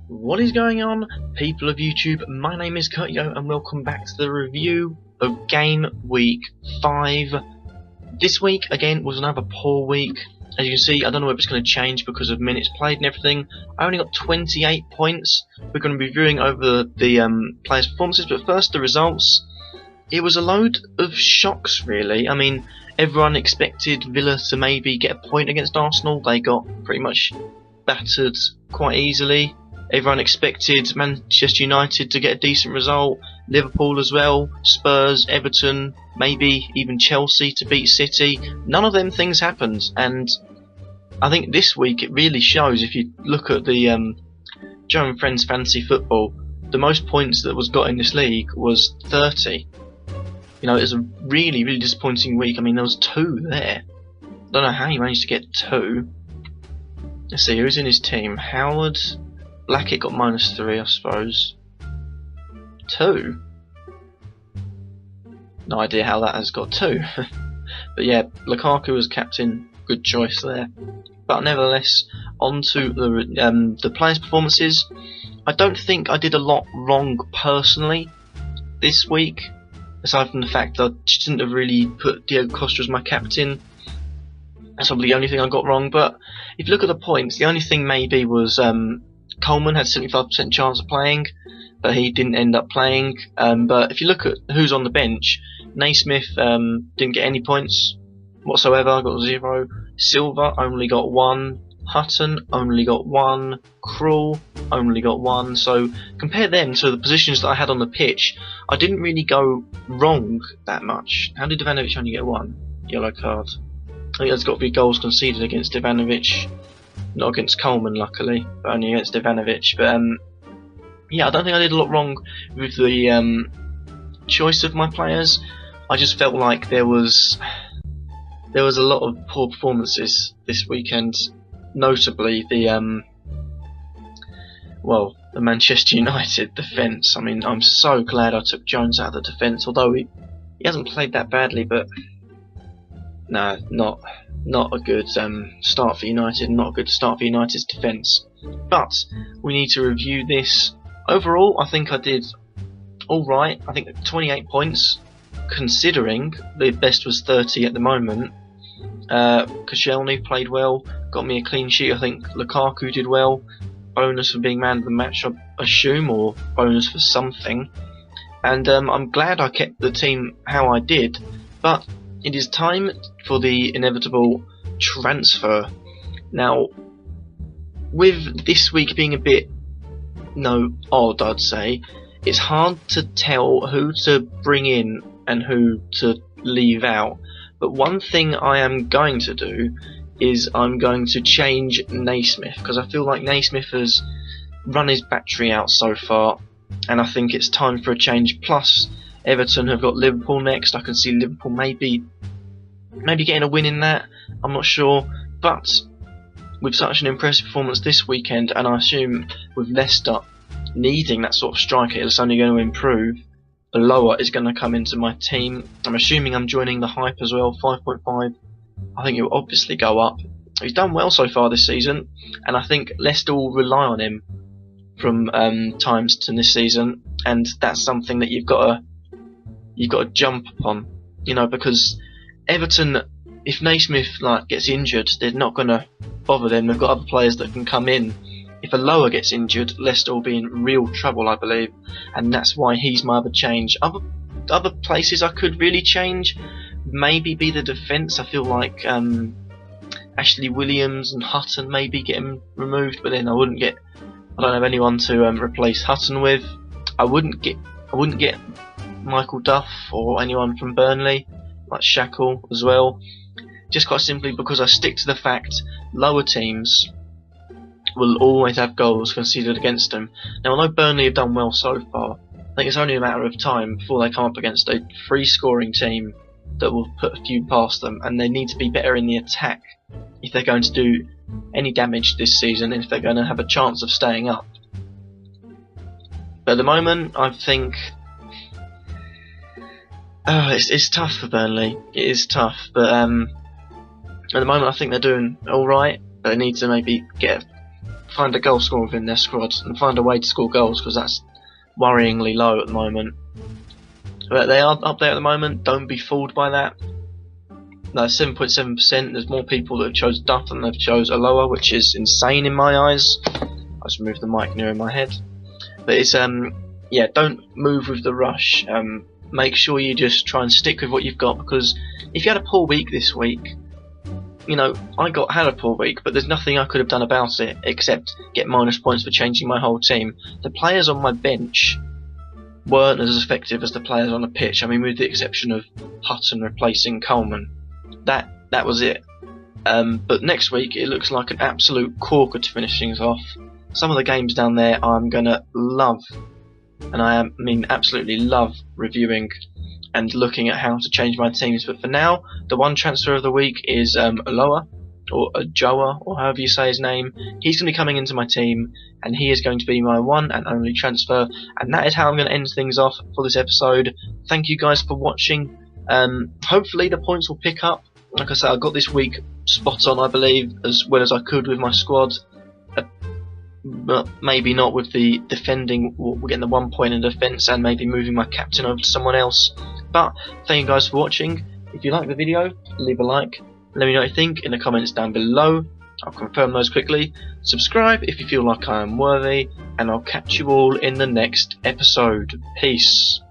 What is going on, people of YouTube? My name is Kurtyoy and welcome back to the review of Gameweek 5. This week, again, was another poor week. As you can see, I don't know if it's going to change because of minutes played and everything. I only got 28 points. We're going to be reviewing over the players' performances, but first the results. It was a load of shocks, really. I mean, everyone expected Villa to maybe get a point against Arsenal. They got pretty much battered quite easily. Everyone expected Manchester United to get a decent result, Liverpool as well, Spurs, Everton, maybe even Chelsea to beat City. None of them things happened, and I think this week it really shows. If you look at the Joe and Friends Fantasy Football, the most points that was got in this league was 30. You know, it was a really, really disappointing week. I mean, there was 2 there. Don't know how he managed to get 2. Let's see, who's in his team? Howard. Blackett got -3, I suppose. 2? No idea how that has got 2. But yeah, Lukaku was captain, good choice there. But nevertheless, on to the players' performances. I don't think I did a lot wrong personally this week, aside from the fact that I shouldn't have really put Diego Costa as my captain. That's probably the only thing I got wrong. But if you look at the points, the only thing maybe was Coleman had 75% chance of playing, but he didn't end up playing. But if you look at who's on the bench, Naismith didn't get any points whatsoever, got 0. Silva only got 1. Hutton only got 1. Krul only got 1. So compare them to the positions that I had on the pitch, I didn't really go wrong that much. How did Ivanovic only get 1 yellow card? I think there's got to be goals conceded against Ivanovic. Not against Coleman, luckily, but only against Ivanovic. But yeah, I don't think I did a lot wrong with the choice of my players. I just felt like there was a lot of poor performances this weekend, notably the Manchester United defence. I mean, I'm so glad I took Jones out of the defence, although he hasn't played that badly, but no, not a good start for United, not a good start for United's defence. But we need to review this. Overall, I think I did alright. I think 28 points, considering the best was 30 at the moment. Koscielny played well, got me a clean sheet. I think Lukaku did well. Bonus for being man of the match, I assume, or bonus for something. And I'm glad I kept the team how I did. But it is time for the inevitable transfer. Now, with this week being a bit odd, I'd say, it's hard to tell who to bring in and who to leave out. But one thing I am going to do is I'm going to change Naismith, because I feel like Naismith has run his battery out so far, and I think it's time for a change. Plus, Everton have got Liverpool next. I can see Liverpool maybe getting a win in that. I'm not sure, but with such an impressive performance this weekend, and I assume with Leicester needing that sort of striker, it's only going to improve. The lower is going to come into my team. I'm assuming I'm joining the hype as well, 5.5. I think it will obviously go up. He's done well so far this season, and I think Leicester will rely on him from times to this season, and that's something that you've got to jump upon, you know, because Everton, if Naismith gets injured, they're not going to bother them. They've got other players that can come in. If a lower gets injured, Leicester will be in real trouble, I believe, and that's why he's my other change. Other places I could really change, maybe be the defence. I feel like Ashley Williams and Hutton maybe get him removed, but then I don't have anyone to replace Hutton with. I wouldn't get Michael Duff or anyone from Burnley, like Shackle as well, just quite simply because I stick to the fact lower teams will always have goals conceded against them. Now, I know Burnley have done well so far. I think it's only a matter of time before they come up against a free scoring team that will put a few past them, and they need to be better in the attack if they're going to do any damage this season, if they're going to have a chance of staying up. But at the moment, I think it's tough for Burnley. It is tough, but at the moment, I think they're doing all right. But they need to maybe find a goal scorer within their squad and find a way to score goals, because that's worryingly low at the moment. But they are up there at the moment. Don't be fooled by that. No, 7.7%. There's more people that have chose Duff than they've chose Aloha, which is insane in my eyes. I just moved the mic nearer my head. But it's yeah, don't move with the rush. Make sure you just try and stick with what you've got, because if you had a poor week this week, you know, I had a poor week, but there's nothing I could have done about it except get minus points for changing my whole team. The players on my bench weren't as effective as the players on the pitch. I mean, with the exception of Hutton replacing Coleman. That was it. But next week it looks like an absolute corker to finish things off. Some of the games down there I'm gonna love, and I mean absolutely love reviewing and looking at how to change my teams. But for now, the one transfer of the week is Aloha, or Joa, or however you say his name. He's going to be coming into my team, and he is going to be my one and only transfer. And that is how I'm going to end things off for this episode. Thank you guys for watching. Hopefully the points will pick up. Like I said, I got this week spot on, I believe, as well as I could with my squad. But maybe not with the defending. We're getting the 1 point in defence and maybe moving my captain over to someone else. But thank you guys for watching. If you like the video, leave a like. Let me know what you think in the comments down below. I'll confirm those quickly. Subscribe if you feel like I am worthy, and I'll catch you all in the next episode. Peace.